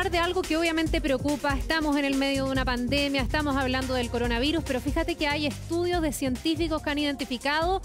hablar de algo que obviamente preocupa. Estamos en el medio de una pandemia, estamos hablando del coronavirus, pero fíjate que hay estudios de científicos que han identificado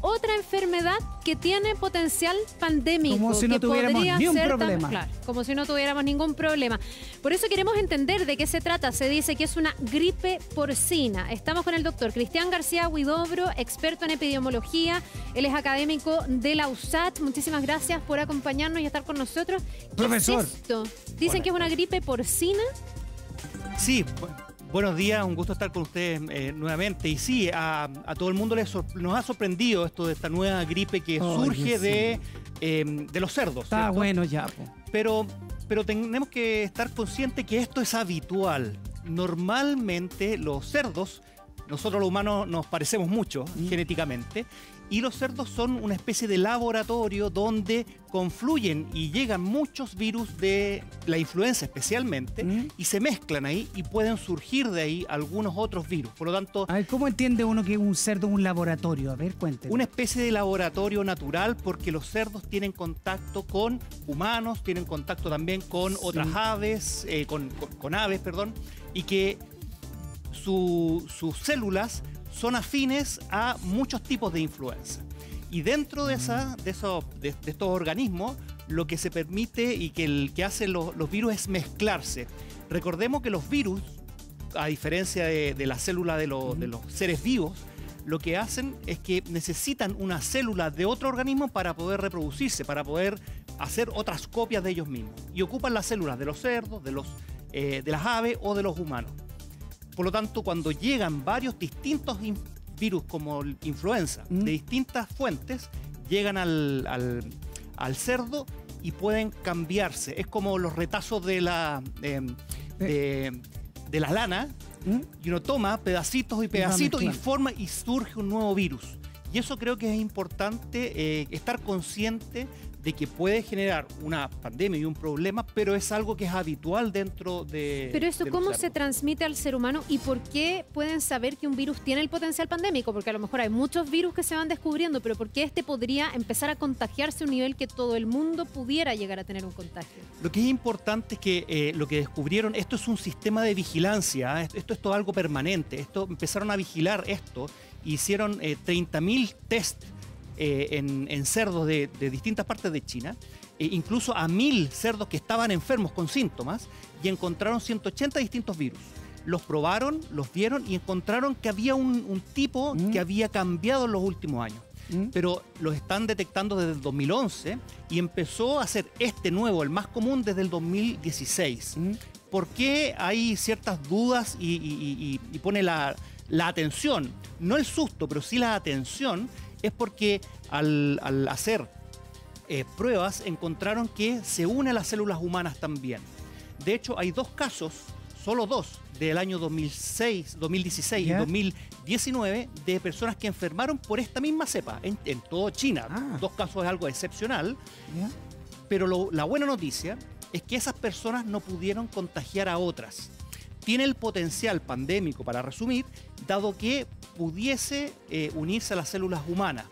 otra enfermedad que tiene potencial pandémico. Como si no tuviéramos ni un problema. Claro, como si no tuviéramos ningún problema. Por eso queremos entender de qué se trata. Se dice que es una gripe porcina. Estamos con el doctor Cristian García Huidobro, experto en epidemiología. Él es académico de la USACH. Muchísimas gracias por acompañarnos y estar con nosotros. Profesor. ¿Qué es esto? Dicen que es una gripe porcina. Sí, buenos días, un gusto estar con ustedes nuevamente. Y sí, a todo el mundo nos ha sorprendido esto de esta nueva gripe que surge de los cerdos. Está ¿cierto? bueno ya, po. Pero tenemos que estar conscientes que esto es habitual. Normalmente los cerdos, nosotros los humanos nos parecemos mucho genéticamente, y los cerdos son una especie de laboratorio donde confluyen y llegan muchos virus de la influenza especialmente y se mezclan ahí y pueden surgir de ahí algunos otros virus. Por lo tanto, A ver, ¿cómo entiende uno que un cerdo es un laboratorio? A ver, cuénteme. una especie de laboratorio natural, porque los cerdos tienen contacto con humanos, tienen contacto también con otras aves, con aves, perdón, y que sus células son afines a muchos tipos de influenza. Y dentro de estos organismos, lo que se permite y que hacen los virus es mezclarse. Recordemos que los virus, a diferencia de la célula de los seres vivos, lo que hacen es que necesitan una célula de otro organismo para poder reproducirse, para poder hacer otras copias de ellos mismos. Y ocupan las células de los cerdos, de las aves o de los humanos. Por lo tanto, cuando llegan varios distintos virus como influenza de distintas fuentes, llegan al cerdo y pueden cambiarse. Es como los retazos de la lana, y uno toma pedacitos y pedacitos y forma y surge un nuevo virus. Y eso creo que es importante estar consciente de que puede generar una pandemia y un problema, pero es algo que es habitual dentro de... Pero eso, de los ¿cómo cerdos. se transmite al ser humano y por qué pueden saber que un virus tiene el potencial pandémico? Porque a lo mejor hay muchos virus que se van descubriendo, pero ¿por qué este podría empezar a contagiarse a un nivel que todo el mundo pudiera llegar a tener un contagio? Lo que es importante es que lo que descubrieron, esto es un sistema de vigilancia, esto es todo algo permanente, empezaron a vigilar esto, hicieron 30.000 test en cerdos de distintas partes de China, incluso a 1.000 cerdos que estaban enfermos con síntomas, y encontraron 180 distintos virus. Los probaron, los vieron y encontraron que había un tipo que había cambiado en los últimos años. Pero los están detectando desde el 2011 y empezó a ser este nuevo, el más común, desde el 2016. ¿Por qué hay ciertas dudas y pone la atención? No el susto, pero sí la atención. Es porque al hacer pruebas encontraron que se une a las células humanas también. De hecho, hay dos casos, solo dos, del año 2016 y 2019, de personas que enfermaron por esta misma cepa en toda China. Dos casos es algo excepcional. Pero la buena noticia es que esas personas no pudieron contagiar a otras. Tiene el potencial pandémico, para resumir, dado que pudiese unirse a las células humanas.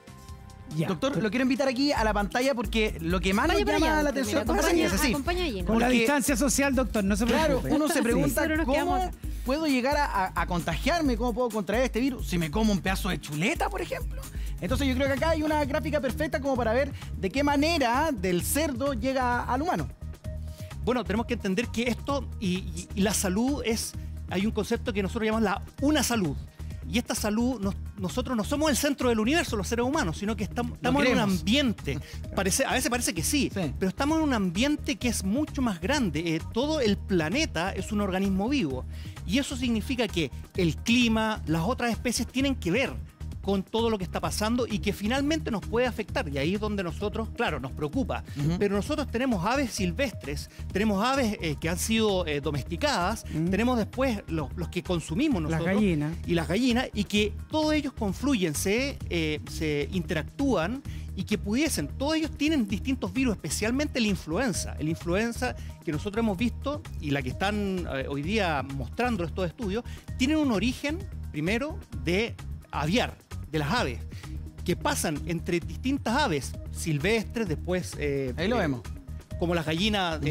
Doctor, lo quiero invitar aquí a la pantalla porque lo que más nos llama la atención acompaña allí, ¿no? Con la distancia social, doctor, no se preocupe. Claro, uno se pregunta Pero nos cómo quedamos- puedo llegar a contagiarme, cómo puedo contraer este virus si me como un pedazo de chuleta, por ejemplo. Entonces yo creo que acá hay una gráfica perfecta como para ver de qué manera del cerdo llega al humano. Bueno, tenemos que entender que esto y la salud hay un concepto que nosotros llamamos una salud. Y esta salud, nosotros no somos el centro del universo, los seres humanos, sino que estamos en un ambiente. A veces parece que sí, pero estamos en un ambiente que es mucho más grande. Todo el planeta es un organismo vivo. Y eso significa que el clima, las otras especies tienen que ver con todo lo que está pasando y que finalmente nos puede afectar. Y ahí es donde nosotros, claro, nos preocupa. Pero nosotros tenemos aves silvestres, tenemos aves que han sido domesticadas, tenemos después los que consumimos nosotros. Las gallinas. Y las gallinas, y que todos ellos confluyen, se interactúan, y que todos ellos tienen distintos virus, especialmente la influenza. La influenza que nosotros hemos visto y la que están hoy día mostrando estos estudios, tienen un origen, primero, de aviar, de las aves, que pasan entre distintas aves silvestres, después... Ahí lo vemos. Como las gallinas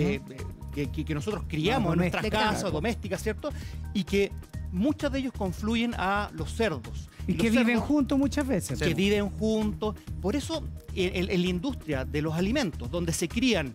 que nosotros criamos en nuestras casas domésticas, ¿cierto? Y que muchos de ellos confluyen a los cerdos. Y que viven juntos muchas veces. Que viven juntos. Por eso, en la industria de los alimentos, donde se crían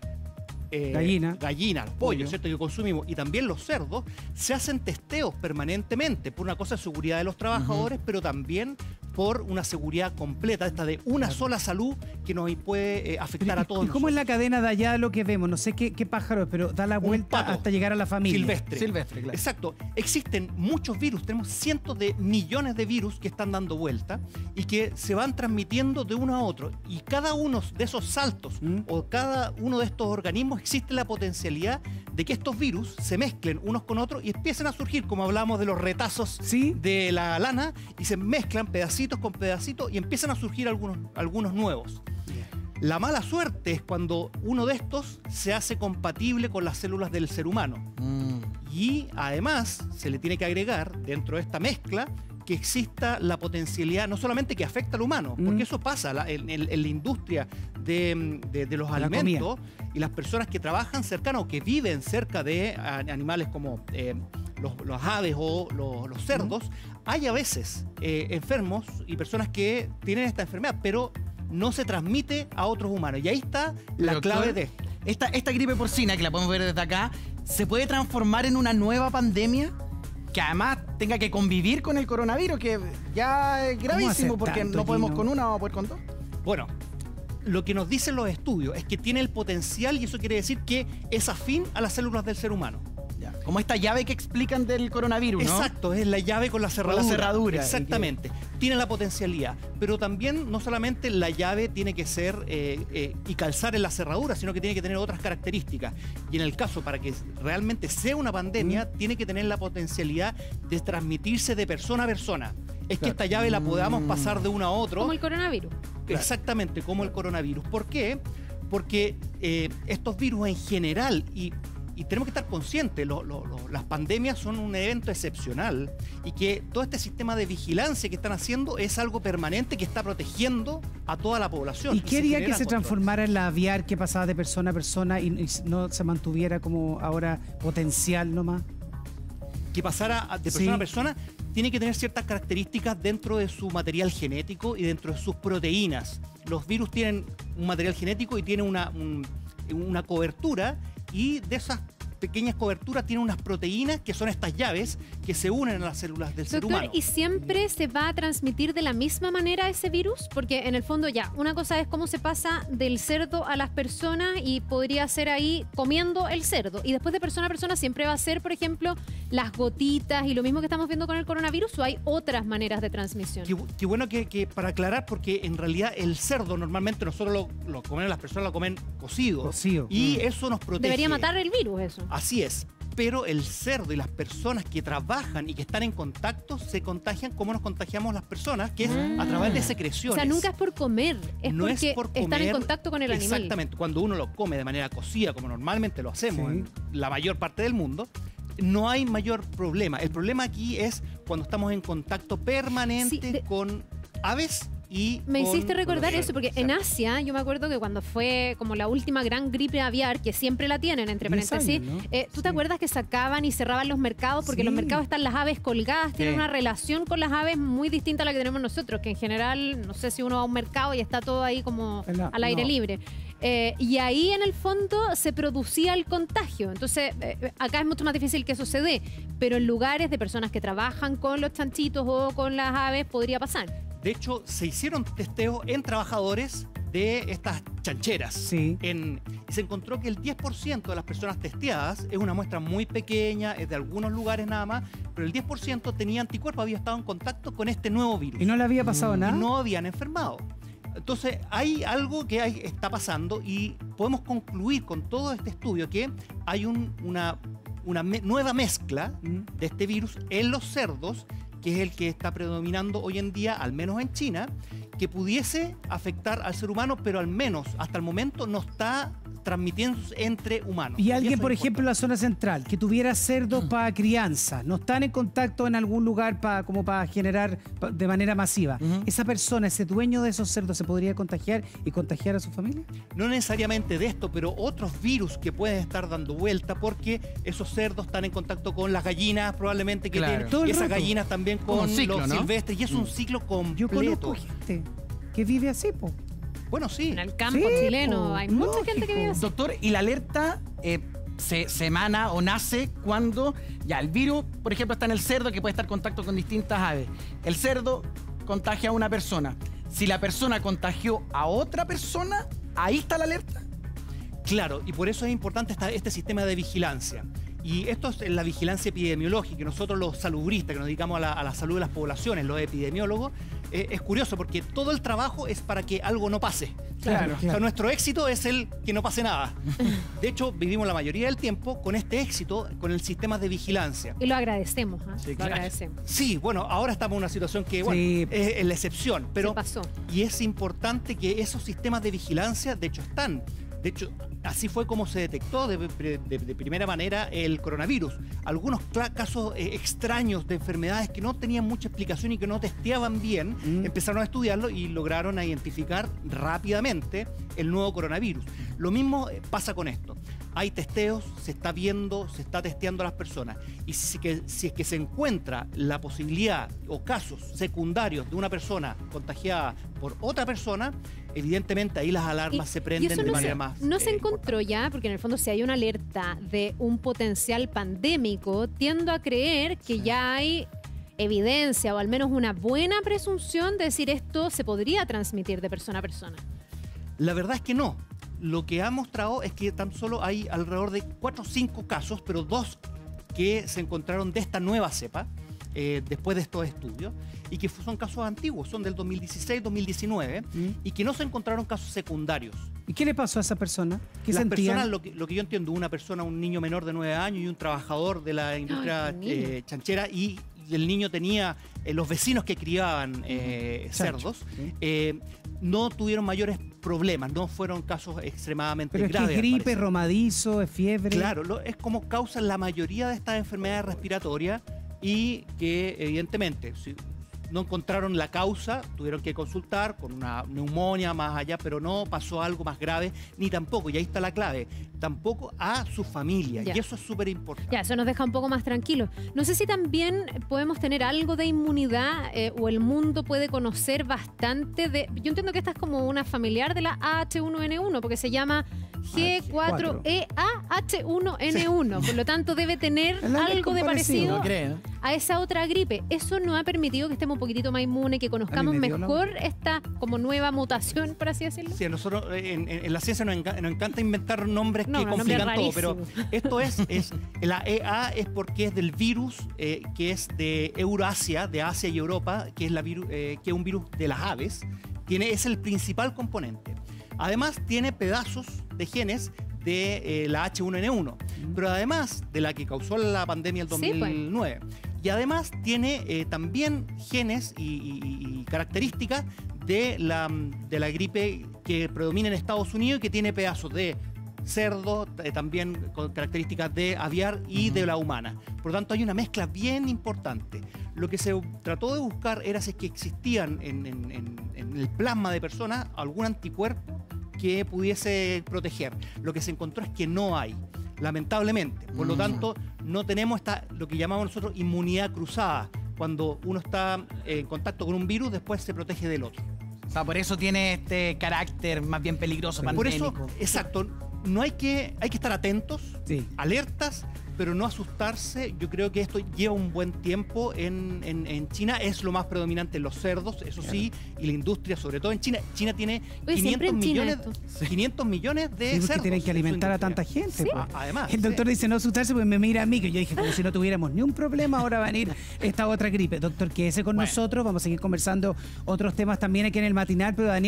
gallinas, pollos, ¿cierto?, que consumimos, y también los cerdos, se hacen testeos permanentemente por una cosa de seguridad de los trabajadores, pero también por una seguridad completa, esta de una sola salud que nos puede afectar a todos. ¿Y cómo es la cadena de allá lo que vemos? No sé qué pájaro es, pero da la vuelta hasta llegar a la familia. Silvestre, claro. Exacto. Existen muchos virus, tenemos cientos de millones de virus que están dando vuelta y que se van transmitiendo de uno a otro. Y cada uno de esos saltos o cada uno de estos organismos existe la potencialidad de que estos virus se mezclen unos con otros y empiecen a surgir, como hablamos de los retazos de la lana, y se mezclan pedacitos con pedacitos y empiezan a surgir algunos nuevos. La mala suerte es cuando uno de estos se hace compatible con las células del ser humano. Y además se le tiene que agregar dentro de esta mezcla que exista la potencialidad, no solamente que afecta al humano, porque eso pasa en la industria de los alimentos, y las personas que trabajan cercanas o que viven cerca de animales como los aves o los cerdos, hay a veces enfermos y personas que tienen esta enfermedad, pero no se transmite a otros humanos. Y ahí está la clave de esto. Esta gripe porcina, que la podemos ver desde acá, ¿se puede transformar en una nueva pandemia? Que además tenga que convivir con el coronavirus, que ya es gravísimo, porque no podemos con una, vamos a poder con dos. Bueno, lo que nos dicen los estudios es que tiene el potencial, y eso quiere decir que es afín a las células del ser humano. Como esta llave que explican del coronavirus, ¿no? Exacto, es la llave con la cerradura. Con la cerradura. Exactamente. Tiene la potencialidad. Pero también no solamente la llave tiene que ser y calzar en la cerradura, sino que tiene que tener otras características. Y en el caso, para que realmente sea una pandemia, tiene que tener la potencialidad de transmitirse de persona a persona. Es que esta llave la podamos pasar de uno a otro. Como el coronavirus. Exactamente, como el coronavirus. ¿Por qué? Porque estos virus en general, y tenemos que estar conscientes, las pandemias son un evento excepcional y que todo este sistema de vigilancia que están haciendo es algo permanente que está protegiendo a toda la población. ¿Y qué haría que se transformara en la aviar, que pasaba de persona a persona y no se mantuviera como ahora potencial nomás? Que pasara de persona a persona tiene que tener ciertas características dentro de su material genético y dentro de sus proteínas. Los virus tienen un material genético y tienen una cobertura, y de esas pequeñas coberturas tienen unas proteínas que son estas llaves que se unen a las células del ser humano. ¿Y siempre se va a transmitir de la misma manera ese virus? Porque en el fondo una cosa es cómo se pasa del cerdo a las personas, y podría ser ahí comiendo el cerdo, y después de persona a persona siempre va a ser, por ejemplo, las gotitas y lo mismo que estamos viendo con el coronavirus, ¿o hay otras maneras de transmisión? Qué bueno que para aclarar, porque en realidad el cerdo normalmente nosotros lo comen, las personas lo comen cocido. Y eso nos protege. Debería matar el virus eso. Así es, pero el cerdo y las personas que trabajan y que están en contacto se contagian como nos contagiamos las personas, que es a través de secreciones. O sea, nunca es por comer, es porque están en contacto con el animal. Exactamente, cuando uno lo come de manera cocida, como normalmente lo hacemos en la mayor parte del mundo, no hay mayor problema. El problema aquí es cuando estamos en contacto permanente con aves. Me hiciste recordar eso, porque en Asia, yo me acuerdo que cuando fue como la última gran gripe aviar, que siempre la tienen, entre paréntesis, ¿tú te acuerdas que sacaban y cerraban los mercados? Porque en los mercados están las aves colgadas, tienen una relación con las aves muy distinta a la que tenemos nosotros, que en general, no sé si uno va a un mercado y está todo ahí como al aire libre. Y ahí en el fondo se producía el contagio. Entonces, acá es mucho más difícil que eso se dé, pero en lugares de personas que trabajan con los chanchitos o con las aves podría pasar. De hecho, se hicieron testeos en trabajadores de estas chancheras. Y se encontró que el 10% de las personas testeadas, es una muestra muy pequeña, es de algunos lugares nada más, pero el 10% tenía anticuerpos, había estado en contacto con este nuevo virus. ¿Y no le había pasado nada? Y no habían enfermado. Entonces, hay algo que está pasando, y podemos concluir con todo este estudio que hay una nueva mezcla de este virus en los cerdos, que es el que está predominando hoy en día, al menos en China, que pudiese afectar al ser humano, pero al menos hasta el momento no está transmitiéndose entre humanos. Y alguien, eso por es ejemplo, en la zona central, que tuviera cerdos para crianza, no están en contacto en algún lugar como para generar de manera masiva. ¿Esa persona, ese dueño de esos cerdos, se podría contagiar y contagiar a su familia? No necesariamente de esto, pero otros virus que pueden estar dando vuelta porque esos cerdos están en contacto con las gallinas probablemente que Claro. tienen, Todo el y esas rato. gallinas también Como con un ciclo, los ¿no? silvestres, y es un ciclo Yo completo. conozco gente que vive así, po. Bueno, sí. En el campo Sí, chileno po, hay mucha gente que lógico. vive así. Doctor, ¿y la alerta se emana o nace cuando ya el virus, por ejemplo, está en el cerdo que puede estar en contacto con distintas aves? El cerdo contagia a una persona. Si la persona contagió a otra persona, ahí está la alerta. Claro, y por eso es importante este sistema de vigilancia. Y esto es la vigilancia epidemiológica, que nosotros los salubristas, que nos dedicamos a la salud de las poblaciones, los epidemiólogos, es curioso porque todo el trabajo es para que algo no pase. Claro, O sea, nuestro éxito es el que no pase nada. De hecho, vivimos la mayoría del tiempo con este éxito, con el sistema de vigilancia. Y lo agradecemos, ¿ah? Sí, Lo claro. agradecemos. Sí, bueno, ahora estamos en una situación que, bueno, Sí. es la excepción, pero Se pasó. y es importante que esos sistemas de vigilancia, de hecho, están. De hecho, así fue como se detectó de primera manera el coronavirus. Algunos casos extraños de enfermedades que no tenían mucha explicación y que no testeaban bien, empezaron a estudiarlo y lograron identificar rápidamente el nuevo coronavirus. Lo mismo pasa con esto. Hay testeos, se está viendo, se está testeando a las personas. Y si es que se encuentra la posibilidad o casos secundarios de una persona contagiada por otra persona, evidentemente ahí las alarmas se prenden eso de no manera se, más. no se encontró importante. ya, porque en el fondo si hay una alerta de un potencial pandémico, tiendo a creer que ya hay evidencia o al menos una buena presunción de decir esto se podría transmitir de persona a persona. La verdad es que no. Lo que ha mostrado es que tan solo hay alrededor de 4 o 5 casos, pero 2 que se encontraron de esta nueva cepa, después de estos estudios, y que son casos antiguos, son del 2016-2019, y que no se encontraron casos secundarios. ¿Y qué le pasó a esa persona? ¿Qué Las sentían? personas, lo que yo entiendo, una persona, un niño menor de 9 años y un trabajador de la industria qué niño. chanchera, y el niño tenía los vecinos que criaban cerdos, no tuvieron mayores problemas, no fueron casos extremadamente Pero es que graves. es al gripe, parecer. romadizo, es fiebre. Claro, es como causan la mayoría de estas enfermedades respiratorias y que evidentemente si no encontraron la causa, tuvieron que consultar con una neumonía más allá, pero no pasó algo más grave, ni tampoco, y ahí está la clave, tampoco a su familia, Ya. y eso es súper importante. Ya, eso nos deja un poco más tranquilos. No sé si también podemos tener algo de inmunidad o el mundo puede conocer bastante de... Yo entiendo que esta es como una familiar de la H1N1, porque se llama G4EA-H1N1. Por lo tanto, debe tener Es la algo de parecido, parecido No creo. a esa otra gripe. Eso nos ha permitido que estemos un poquitito más inmunes, que conozcamos me dio mejor esta como nueva mutación, por así decirlo. Sí, a nosotros en la ciencia nos encanta inventar nombres No, que nombres complican todo, pero rarísimos. esto es la EA es porque es del virus que es de Eurasia, de Asia y Europa, que es, que es un virus de las aves, es el principal componente. Además tiene pedazos de genes de la H1N1, pero además de la que causó la pandemia del Sí, pues. 2009. Y además tiene también genes y características de la gripe que predomina en Estados Unidos y que tiene pedazos de cerdo, también con características de aviar y de la humana. Por lo tanto, hay una mezcla bien importante. Lo que se trató de buscar era si es que existían en el plasma de personas algún anticuerpo que pudiese proteger. Lo que se encontró es que no hay, lamentablemente. Por lo tanto, no tenemos lo que llamamos nosotros inmunidad cruzada. Cuando uno está en contacto con un virus, después se protege del otro. O sea, por eso tiene este carácter más bien peligroso, Por eso, pandémico. exacto, no hay que estar atentos, Sí. alertas, pero no asustarse. Yo creo que esto lleva un buen tiempo en China. Es lo más predominante en los cerdos, eso sí, y la industria, sobre todo en China. China tiene Oye, siempre 500 en China millones, 500 millones de Sí, porque cerdos. tienen que en su alimentar a industria. tanta gente. Sí. po. Además, El doctor sí. dice no asustarse porque me mira a mí, que yo dije como si no tuviéramos ni un problema, ahora va a venir esta otra gripe. Doctor, quédese con nosotros, vamos a seguir conversando otros temas también aquí en el matinal, pero Daniel...